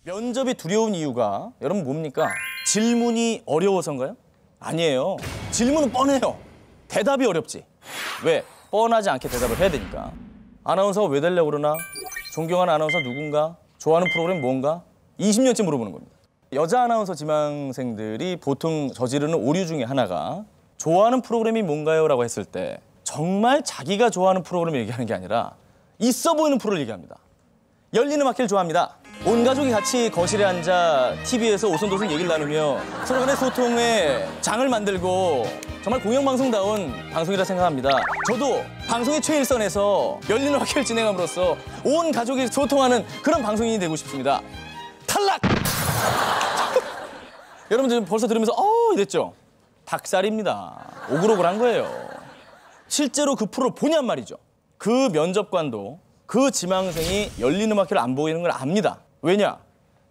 면접이 두려운 이유가 여러분 뭡니까? 질문이 어려워서인가요? 아니에요. 질문은 뻔해요. 대답이 어렵지. 왜? 뻔하지 않게 대답을 해야 되니까. 아나운서가 왜 되려고 그러나? 존경하는 아나운서 누군가? 좋아하는 프로그램 뭔가? 20년째 물어보는 겁니다. 여자 아나운서 지망생들이 보통 저지르는 오류 중에 하나가 좋아하는 프로그램이 뭔가요? 라고 했을 때 정말 자기가 좋아하는 프로그램을 얘기하는 게 아니라 있어 보이는 프로를 얘기합니다. 열리는 음악회를 좋아합니다. 온 가족이 같이 거실에 앉아 TV에서 오손도손 얘기를 나누며 서로 간의 소통의 장을 만들고 정말 공영방송다운 방송이라 생각합니다. 저도 방송의 최일선에서 열리는 음악회를 진행함으로써 온 가족이 소통하는 그런 방송인이 되고 싶습니다. 탈락! 여러분들 벌써 들으면서 이랬죠? 닭살입니다. 오글오글한 거예요. 실제로 그 프로를 보냔 말이죠. 그 면접관도 그 지망생이 열리는 음악회를 안 보이는 걸 압니다. 왜냐?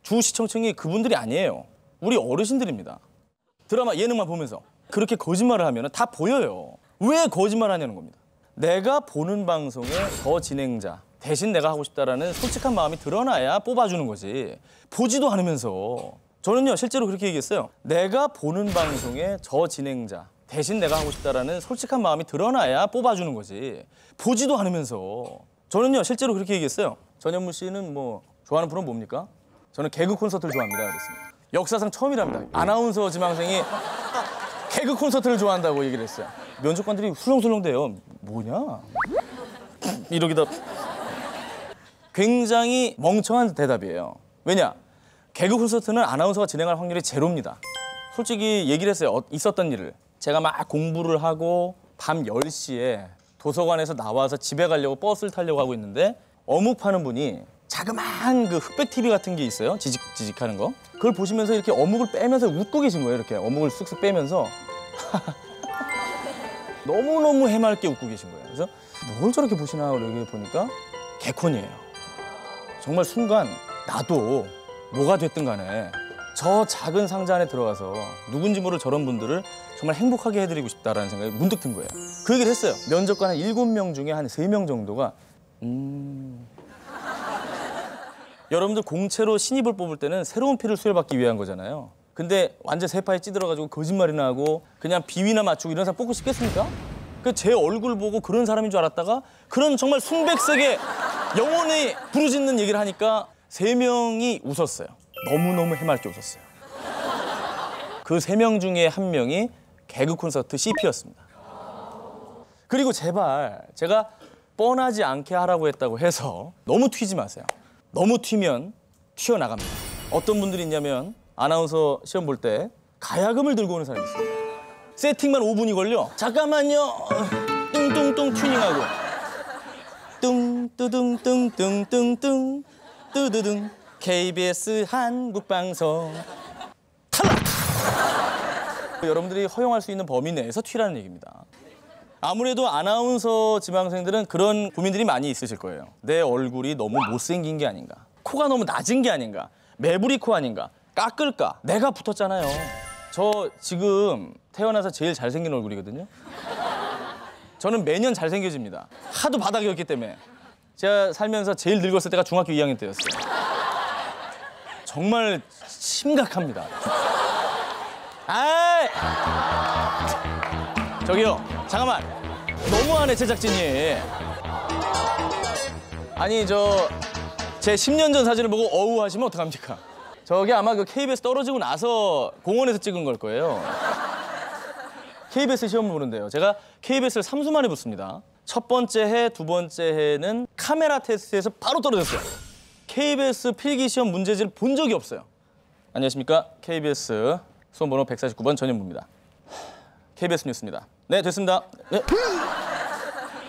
주 시청층이 그분들이 아니에요. 우리 어르신들입니다. 드라마 예능만 보면서 그렇게 거짓말을 하면 다 보여요. 왜 거짓말 하냐는 겁니다. 내가 보는 방송의 저 진행자 대신 내가 하고 싶다라는 솔직한 마음이 드러나야 뽑아주는 거지. 보지도 않으면서. 저는요 실제로 그렇게 얘기했어요. 내가 보는 방송의 저 진행자 대신 내가 하고 싶다라는 솔직한 마음이 드러나야 뽑아주는 거지. 보지도 않으면서. 저는요 실제로 그렇게 얘기했어요. 전현무 씨는 뭐 좋아하는 프로는 뭡니까? 저는 개그 콘서트를 좋아합니다. 그랬습니다. 역사상 처음이랍니다. 아나운서 지망생이 개그 콘서트를 좋아한다고 얘기를 했어요. 면접관들이 술렁술렁대요. 뭐냐? 이러기다. 굉장히 멍청한 대답이에요. 왜냐? 개그 콘서트는 아나운서가 진행할 확률이 제로입니다. 솔직히 얘기를 했어요. 있었던 일을. 제가 막 공부를 하고 밤 10시에 도서관에서 나와서 집에 가려고 버스를 타려고 하고 있는데 어묵 파는 분이 자그마한 그 흑백 TV 같은 게 있어요. 지직하는 거. 그걸 보시면서 이렇게 어묵을 빼면서 웃고 계신 거예요. 이렇게 어묵을 쓱쓱 빼면서 너무너무 해맑게 웃고 계신 거예요. 그래서 뭘 저렇게 보시나 이렇게 보니까 개콘이에요. 정말 순간 나도 뭐가 됐든 간에 저 작은 상자 안에 들어가서 누군지 모를 저런 분들을 정말 행복하게 해드리고 싶다라는 생각이 문득 든 거예요. 그 얘기를 했어요. 면접관 한 7명 중에 한 3명 정도가 여러분들 공채로 신입을 뽑을 때는 새로운 피를 수혈받기 위한 거잖아요. 근데 완전 세파에 찌들어가지고 거짓말이나 하고 그냥 비위나 맞추고 이런 사람 뽑고 싶겠습니까? 그 제 얼굴 보고 그런 사람인 줄 알았다가 그런 정말 순백색의 영혼이 부르짖는 얘기를 하니까 3명이 웃었어요. 너무너무 해맑게 웃었어요. 그 3명 중에 1명이 개그 콘서트 CP였습니다. 그리고 제발 제가 뻔하지 않게 하라고 했다고 해서 너무 튀지 마세요. 너무 튀면 튀어나갑니다. 어떤 분들이 있냐면 아나운서 시험 볼 때 가야금을 들고 오는 사람이 있어요. 세팅만 5분이 걸려. 잠깐만요. 뚱뚱뚱 튜닝하고 뚱뚜둥뚱뚱뚱뚱 뚜두둥 KBS 한국방송 탈락! 여러분들이 허용할 수 있는 범위 내에서 튀라는 얘기입니다. 아무래도 아나운서 지망생들은 그런 고민들이 많이 있으실 거예요. 내 얼굴이 너무 못생긴 게 아닌가? 코가 너무 낮은 게 아닌가? 매부리 코 아닌가? 깎을까? 내가 붙었잖아요. 저 지금 태어나서 제일 잘생긴 얼굴이거든요. 저는 매년 잘생겨집니다. 하도 바닥이었기 때문에. 제가 살면서 제일 늙었을 때가 중학교 2학년 때였어요. 정말 심각합니다. 아이! 저기요, 잠깐만. 너무하네, 제작진이. 아니, 제 10년 전 사진을 보고 어우 하시면 어떡합니까? 저게 아마 그 KBS 떨어지고 나서 공원에서 찍은 걸 거예요. KBS 시험을 보는데요. 제가 KBS를 3수 만에 붙습니다. 첫 번째 해, 두 번째 해는 카메라 테스트에서 바로 떨어졌어요. KBS 필기시험 문제지를 본 적이 없어요. 안녕하십니까? KBS 수험번호 149번 전현무입니다. KBS 뉴스입니다. 네, 됐습니다. 네.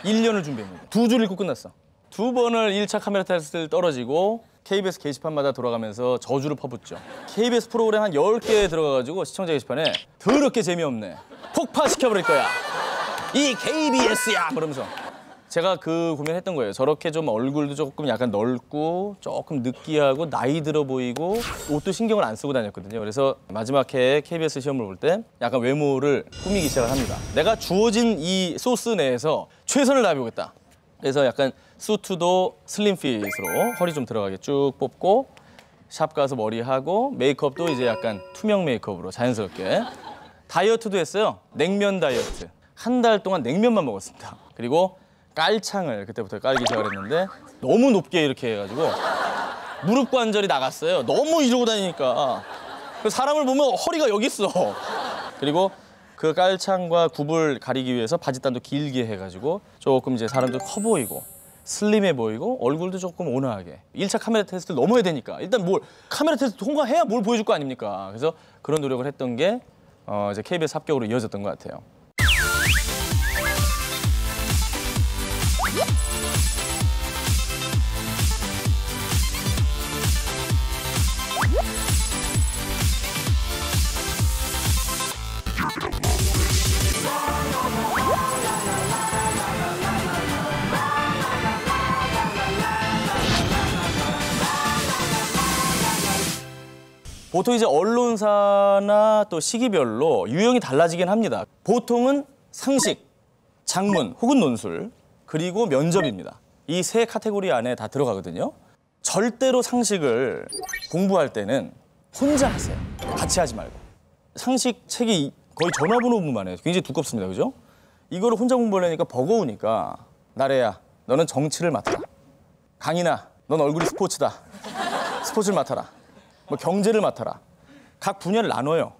1년을 준비했는데 2줄 읽고 끝났어. 2번을 1차 카메라 테스트를 떨어지고 KBS 게시판마다 돌아가면서 저주를 퍼붓죠. KBS 프로그램 한 10개 들어가가지고 시청자 게시판에 더럽게 재미없네. 폭파시켜버릴 거야. 이 KBS야! 그러면서. 제가 그 고민했던 거예요. 저렇게 좀 얼굴도 조금 약간 넓고 조금 느끼하고 나이 들어 보이고 옷도 신경을 안 쓰고 다녔거든요. 그래서 마지막 해에 KBS 시험을 볼 때 약간 외모를 꾸미기 시작을 합니다. 내가 주어진 이 소스 내에서 최선을 다해보겠다. 그래서 약간 수트도 슬림핏으로 허리 좀 들어가게 쭉 뽑고 샵 가서 머리하고 메이크업도 이제 약간 투명 메이크업으로 자연스럽게. 다이어트도 했어요. 냉면 다이어트. 한 달 동안 냉면만 먹었습니다. 그리고 깔창을 그때부터 깔기 시작했는데 너무 높게 이렇게 해가지고 무릎 관절이 나갔어요. 너무 이러고 다니니까. 사람을 보면 허리가 여기 있어. 그리고 그 깔창과 굽을 가리기 위해서 바지단도 길게 해가지고 조금 이제 사람도 커 보이고 슬림해 보이고 얼굴도 조금 온화하게. 1차 카메라 테스트를 넘어야 되니까 일단 뭘 카메라 테스트 통과해야 뭘 보여줄 거 아닙니까? 그래서 그런 노력을 했던 게 이제 KBS 합격으로 이어졌던 것 같아요. 보통 이제 언론사나 또 시기별로 유형이 달라지긴 합니다. 보통은 상식, 장문 혹은 논술, 그리고 면접입니다. 이 세 카테고리 안에 다 들어가거든요. 절대로 상식을 공부할 때는 혼자 하세요. 같이 하지 말고. 상식 책이 거의 전화번호만 해요. 굉장히 두껍습니다. 그죠? 이거를 혼자 공부하려니까 버거우니까 나래야, 너는 정치를 맡아라. 강인아, 넌 얼굴이 스포츠다. 스포츠를 맡아라. 뭐 경제를 맡아라. 각 분야를 나눠요.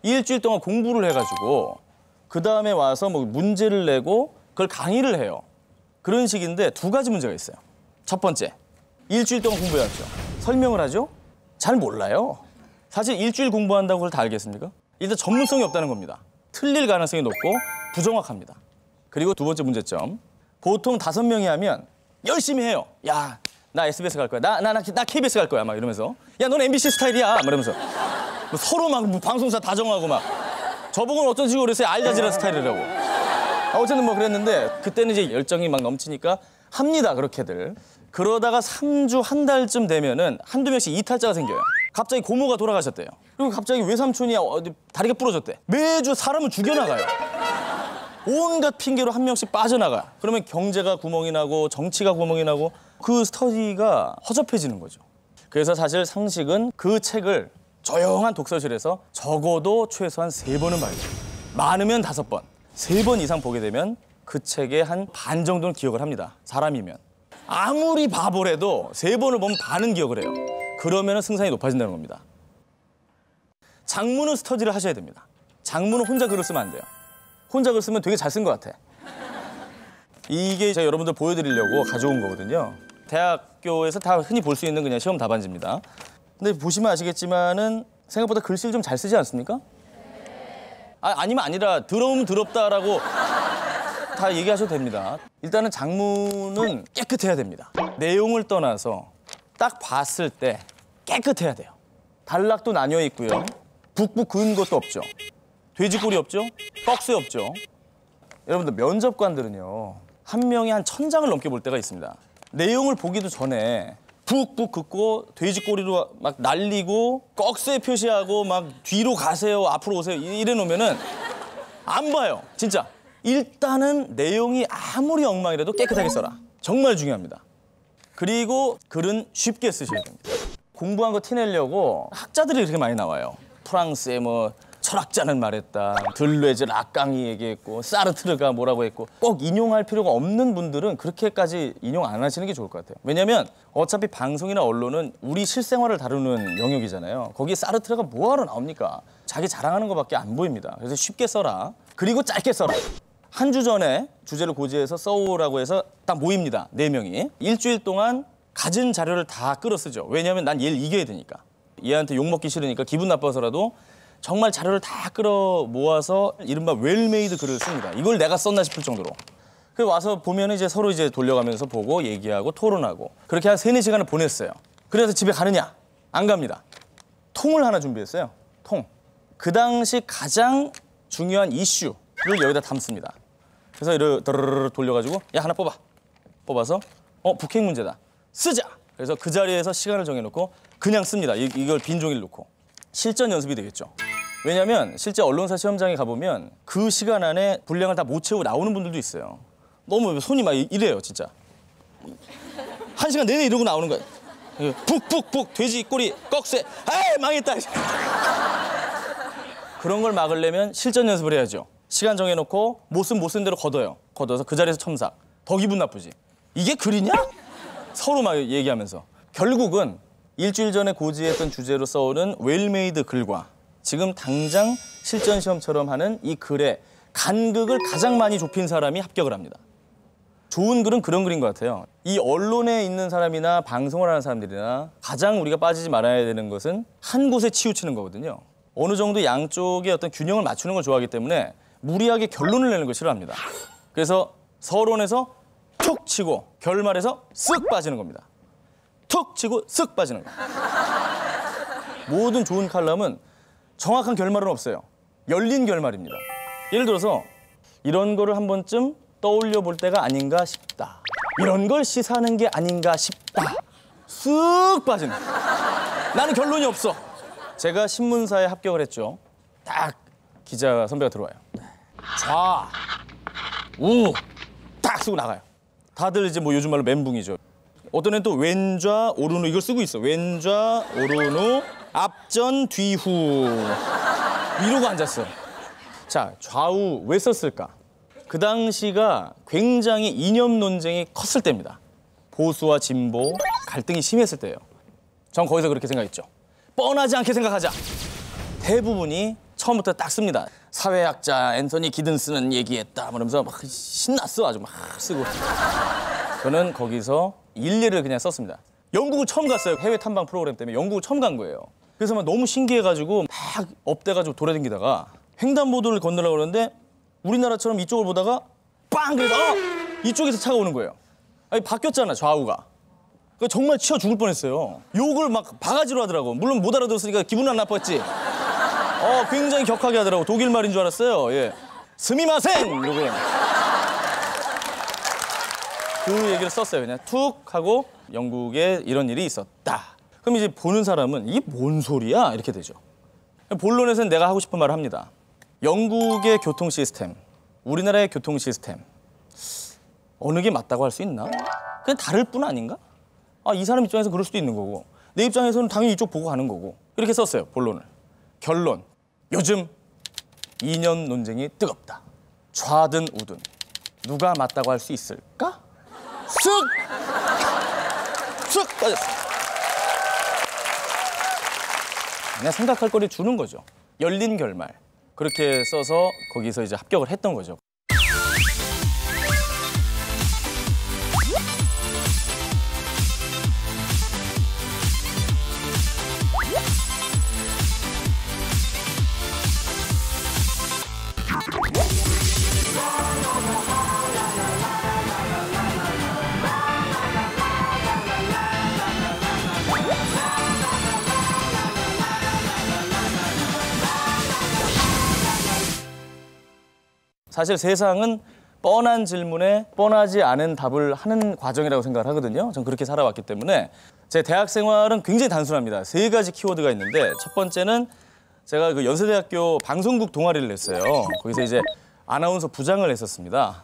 일주일 동안 공부를 해가지고 그 다음에 와서 뭐 문제를 내고 그걸 강의를 해요. 그런 식인데 두 가지 문제가 있어요. 첫 번째, 일주일 동안 공부해야죠. 설명을 하죠? 잘 몰라요. 사실 일주일 공부한다고 그걸 다 알겠습니까? 일단 전문성이 없다는 겁니다. 틀릴 가능성이 높고 부정확합니다. 그리고 두 번째 문제점, 보통 5명이 하면 열심히 해요. 야, 나 SBS 갈 거야. 나 KBS 갈 거야. 막 이러면서. 야, 넌 MBC 스타일이야. 막 이러면서. 뭐 서로 막 방송사 다 정하고 막. 저보고는 어쩐지 모르겠어요. 알자지라 스타일이라고. 어쨌든 뭐 그랬는데 그때는 이제 열정이 막 넘치니까 합니다. 그렇게들. 그러다가 3주, 한 달쯤 되면은 한두 명씩 이탈자가 생겨요. 갑자기 고모가 돌아가셨대요. 그리고 갑자기 외삼촌이 어디 다리가 부러졌대. 매주 사람을 죽여나가요. 온갖 핑계로 한 명씩 빠져나가. 그러면 경제가 구멍이 나고 정치가 구멍이 나고 그 스터디가 허접해지는 거죠. 그래서 사실 상식은 그 책을 조용한 독서실에서 적어도 최소한 3번은 봐야 돼요. 많으면 5번, 3번 이상 보게 되면 그 책의 한 반 정도는 기억을 합니다. 사람이면. 아무리 바보래도 3번을 보면 반은 기억을 해요. 그러면 승산이 높아진다는 겁니다. 장문은 스터디를 하셔야 됩니다. 장문은 혼자 글을 쓰면 안 돼요. 혼자 글 쓰면 되게 잘 쓴 것 같아. 이게 제가 여러분들 보여드리려고 가져온 거거든요. 대학교에서 다 흔히 볼 수 있는 그냥 시험 답안지입니다. 근데 보시면 아시겠지만은 생각보다 글씨를 좀 잘 쓰지 않습니까? 아니면 아니라 더러우면 더럽다라고 다 얘기하셔도 됩니다. 일단은 장문은 깨끗해야 됩니다. 내용을 떠나서 딱 봤을 때 깨끗해야 돼요. 단락도 나뉘어 있고요. 북북 그은 것도 없죠. 돼지꼬리 없죠? 떡쇠 없죠? 여러분들 면접관들은요. 한 명이 한 1000장을 넘게 볼 때가 있습니다. 내용을 보기도 전에 푹푹 긋고 돼지꼬리로 막 날리고 꺽쇠 표시하고 막 뒤로 가세요, 앞으로 오세요 이래 놓으면은 안 봐요, 진짜. 일단은 내용이 아무리 엉망이라도 깨끗하게 써라. 정말 중요합니다. 그리고 글은 쉽게 쓰셔야 됩니다. 공부한 거 티내려고 학자들이 그렇게 많이 나와요. 프랑스의 뭐 철학자는 말했다. 들레즈 락강이 얘기했고 사르트르가 뭐라고 했고 꼭 인용할 필요가 없는 분들은 그렇게까지 인용 안 하시는 게 좋을 것 같아요. 왜냐면 어차피 방송이나 언론은 우리 실생활을 다루는 영역이잖아요. 거기에 사르트르가 뭐하러 나옵니까? 자기 자랑하는 것밖에 안 보입니다. 그래서 쉽게 써라. 그리고 짧게 써라. 한 주 전에 주제를 고지해서 써오라고 해서 딱 모입니다. 4명이. 일주일 동안 가진 자료를 다 끌어 쓰죠. 왜냐하면 난 얘를 이겨야 되니까. 얘한테 욕먹기 싫으니까 기분 나빠서라도 정말 자료를 다 끌어 모아서 이른바 웰메이드 글을 씁니다. 이걸 내가 썼나 싶을 정도로. 그래서 와서 보면 이제 서로 이제 돌려가면서 보고 얘기하고 토론하고 그렇게 한 3-4시간을 보냈어요. 그래서 집에 가느냐? 안 갑니다. 통을 하나 준비했어요. 통. 그 당시 가장 중요한 이슈를 여기다 담습니다. 그래서 이렇게 돌려가지고 야 하나 뽑아. 뽑아서 북핵 문제다. 쓰자. 그래서 그 자리에서 시간을 정해놓고 그냥 씁니다. 이걸 빈 종이를 놓고. 실전 연습이 되겠죠. 왜냐하면 실제 언론사 시험장에 가보면 그 시간 안에 분량을 다 못 채우고 나오는 분들도 있어요. 너무 손이 막 이래요, 진짜. 1시간 내내 이러고 나오는 거야. 푹푹푹 돼지 꼬리 꺽쇠. 아이 망했다. 그런 걸 막으려면 실전 연습을 해야죠. 시간 정해놓고 못 쓴 대로 걷어요. 걷어서 그 자리에서 첨삭. 더 기분 나쁘지. 이게 글이냐? 서로 막 얘기하면서. 결국은 일주일 전에 고지했던 주제로 써오는 웰메이드 글과 지금 당장 실전 시험처럼 하는 이 글의 간극을 가장 많이 좁힌 사람이 합격을 합니다. 좋은 글은 그런 글인 것 같아요. 이 언론에 있는 사람이나 방송을 하는 사람들이나 가장 우리가 빠지지 말아야 되는 것은 한 곳에 치우치는 거거든요. 어느 정도 양쪽의 어떤 균형을 맞추는 걸 좋아하기 때문에 무리하게 결론을 내는 걸 싫어합니다. 그래서 서론에서 툭 치고 결말에서 쓱 빠지는 겁니다. 툭 치고 쓱 빠지는 거예요. 모든 좋은 칼럼은 정확한 결말은 없어요. 열린 결말입니다. 예를 들어서 이런 거를 한 번쯤 떠올려 볼 때가 아닌가 싶다. 이런 걸 시사하는 게 아닌가 싶다. 쓱 빠지는. 나는 결론이 없어. 제가 신문사에 합격을 했죠. 딱 기자 선배가 들어와요. 좌, 우, 딱 쓰고 나가요. 다들 이제 뭐 요즘 말로 멘붕이죠. 어떤 애는 또 왼좌, 오른우 이걸 쓰고 있어. 왼좌, 오른우, 앞전, 뒤후. 이러고 앉았어. 자, 좌우 왜 썼을까? 그 당시가 굉장히 이념 논쟁이 컸을 때입니다. 보수와 진보, 갈등이 심했을 때예요. 전 거기서 그렇게 생각했죠. 뻔하지 않게 생각하자. 대부분이 처음부터 딱 씁니다. 사회학자 앤서니 기든스는 얘기했다. 그러면서 막 신났어. 아주 막 쓰고. 저는 거기서 일례를 그냥 썼습니다. 영국을 처음 갔어요. 해외 탐방 프로그램 때문에 영국을 처음 간 거예요. 그래서 막 너무 신기해가지고 막 업돼가지고 돌아다니다가 횡단보도를 건너려고 그러는데 우리나라처럼 이쪽을 보다가 빵! 그래서 이쪽에서 차가 오는 거예요. 아니 바뀌었잖아 좌우가. 정말 치워 죽을 뻔했어요. 욕을 막 바가지로 하더라고. 물론 못 알아들었으니까 기분은 안 나빴지. 굉장히 격하게 하더라고. 독일 말인 줄 알았어요. 예. 스미마센! 이러고. 그 얘기를 썼어요. 그냥 툭 하고 영국에 이런 일이 있었다. 그럼 이제 보는 사람은 이게 뭔 소리야? 이렇게 되죠. 본론에서는 내가 하고 싶은 말을 합니다. 영국의 교통 시스템, 우리나라의 교통 시스템 어느 게 맞다고 할 수 있나? 그냥 다를 뿐 아닌가? 이 사람 입장에서 그럴 수도 있는 거고 내 입장에서는 당연히 이쪽 보고 가는 거고 이렇게 썼어요. 본론을. 결론. 요즘 이념 논쟁이 뜨겁다. 좌든 우든 누가 맞다고 할 수 있을까? 쓱! 쓱 빠졌어. 그냥 생각할 거리 주는 거죠. 열린 결말. 그렇게 써서 거기서 이제 합격을 했던 거죠. 사실 세상은 뻔한 질문에 뻔하지 않은 답을 하는 과정이라고 생각을 하거든요. 전 그렇게 살아왔기 때문에 제 대학 생활은 굉장히 단순합니다. 3가지 키워드가 있는데 첫 번째는 제가 그 연세대학교 방송국 동아리를 했어요. 거기서 이제 아나운서 부장을 했었습니다.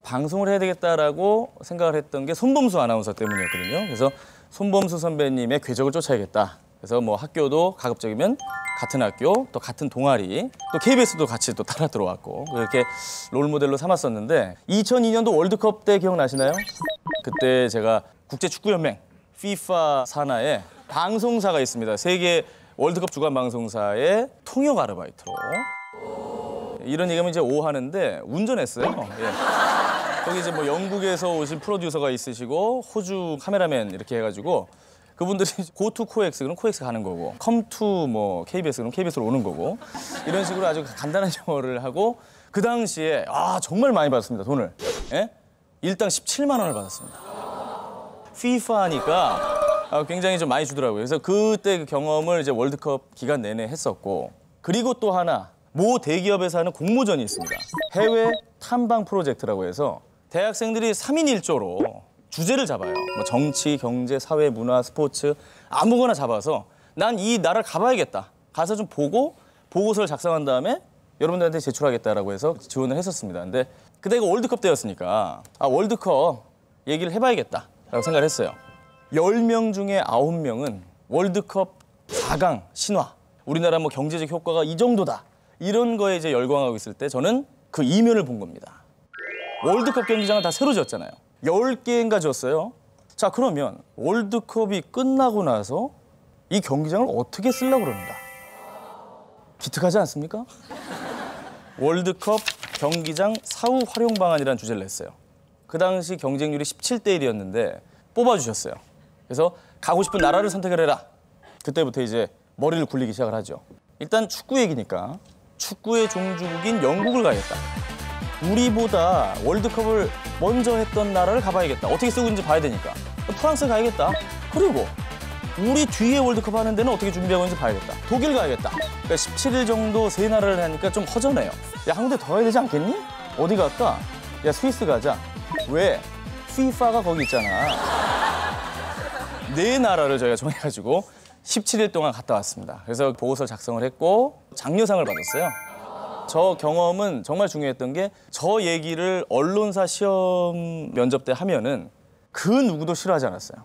방송을 해야 되겠다라고 생각을 했던 게 손범수 아나운서 때문이었거든요. 그래서 손범수 선배님의 궤적을 쫓아야겠다. 그래서 뭐 학교도 가급적이면 같은 학교, 또 같은 동아리, 또 KBS도 같이 또 따라 들어왔고 그렇게 롤모델로 삼았었는데 2002년도 월드컵 때 기억나시나요? 그때 제가 국제축구연맹 FIFA 산하에 방송사가 있습니다. 세계 월드컵 주간 방송사의 통역 아르바이트로 이런 얘기하면 이제 오하는데 운전했어요. 예. 거기 이제 뭐 영국에서 오신 프로듀서가 있으시고 호주 카메라맨 이렇게 해가지고 그분들이 go to 코엑스 그럼 코엑스 가는 거고 come to 뭐 KBS 그럼 KBS로 오는 거고 이런 식으로 아주 간단한 영어를 하고 그 당시에 정말 많이 받았습니다. 돈을. 예? 일당 17만 원을 받았습니다. FIFA니까 굉장히 좀 많이 주더라고요. 그래서 그때 그 경험을 이제 월드컵 기간 내내 했었고 그리고 또 하나 모 대기업에서 하는 공모전이 있습니다. 해외 탐방 프로젝트라고 해서 대학생들이 3인 1조로 주제를 잡아요. 뭐 정치, 경제, 사회, 문화, 스포츠 아무거나 잡아서 난 이 나라를 가봐야겠다. 가서 좀 보고 보고서를 작성한 다음에 여러분들한테 제출하겠다라고 해서 지원을 했었습니다. 근데 그때가 월드컵 때였으니까 월드컵 얘기를 해봐야겠다라고 생각을 했어요. 10명 중에 9명은 월드컵 4강 신화, 우리나라 뭐 경제적 효과가 이 정도다, 이런 거에 이제 열광하고 있을 때 저는 그 이면을 본 겁니다. 월드컵 경기장을 다 새로 지었잖아요. 10개인가 지었어요. 자, 그러면 월드컵이 끝나고 나서 이 경기장을 어떻게 쓰려고 그러는가? 기특하지 않습니까? 월드컵 경기장 사후 활용 방안이라는 주제를 냈어요. 그 당시 경쟁률이 17대 1이었는데 뽑아주셨어요. 그래서 가고 싶은 나라를 선택을 해라. 그때부터 이제 머리를 굴리기 시작을 하죠. 일단 축구 얘기니까 축구의 종주국인 영국을 가야겠다. 우리보다 월드컵을 먼저 했던 나라를 가봐야겠다. 어떻게 쓰고 있는지 봐야 되니까. 프랑스 가야겠다. 그리고 우리 뒤에 월드컵 하는 데는 어떻게 준비하고 있는지 봐야겠다. 독일 가야겠다. 그러니까 17일 정도 세 나라를 하니까 좀 허전해요. 야, 한 군데 더 가야 되지 않겠니? 어디 갈까? 야, 스위스 가자. 왜? FIFA가 거기 있잖아. 네 나라를 저희가 정해가지고 17일 동안 갔다 왔습니다. 그래서 보고서를 작성을 했고 장려상을 받았어요. 저 경험은 정말 중요했던 게 저 얘기를 언론사 시험 면접 때 하면은 그 누구도 싫어하지 않았어요.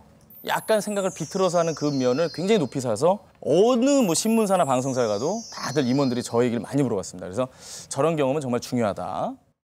약간 생각을 비틀어서 하는 그 면을 굉장히 높이 사서 어느 뭐 신문사나 방송사에 가도 다들 임원들이 저 얘기를 많이 물어봤습니다. 그래서 저런 경험은 정말 중요하다.